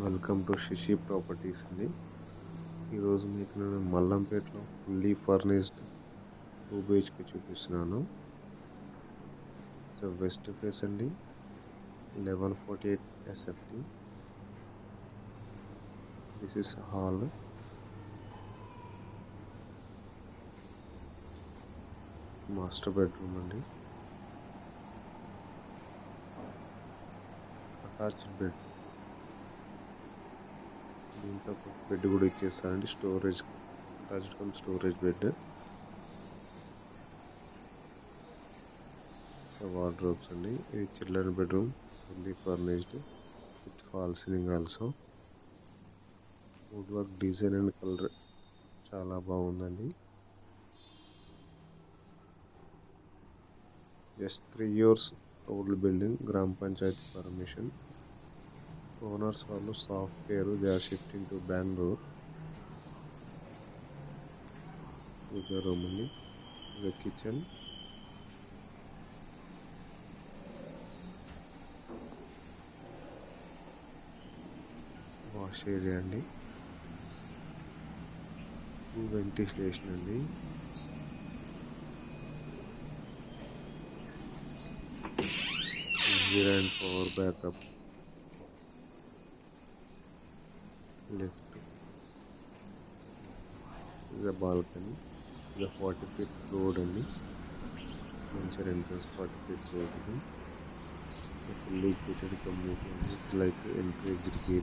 Welcome to Shashi properties అండి. ఈరోజు మీకు నేను మల్లంపేటలో ఫుల్లీ ఫర్నిష్డ్ 2 BHK చూపిస్తున్నాను. సో వెస్ట్ ఫేస్ అండి, 1148 SFT. This is hall, master bedroom అండి, అటాచ్డ్ బెడ్. దీంతో బెడ్ కూడా ఇచ్చేస్తారండి, storage, attached cum storage bed. So wardrobes అండి. ఇది children bedroom, fully furnished with fall ceiling also. Wood work design and colour చాలా బాగుందండి. Just 3 years old building, gram panchayat permission. Owners వాళ్ళు software, they are shifting to Bengaluru. Puja room అండి, ఇది kitchen, wash area అండి, ventilation అండి. And power backup, lift, ఇది balcony, ఇది 40 feet road అండి. మంచి ఎంట్రన్స్ 40 feet రోడ్ ఇది. ఫుల్లీ గేటెడ్ కమ్యూనిటీ అండి. It's like encouraged gate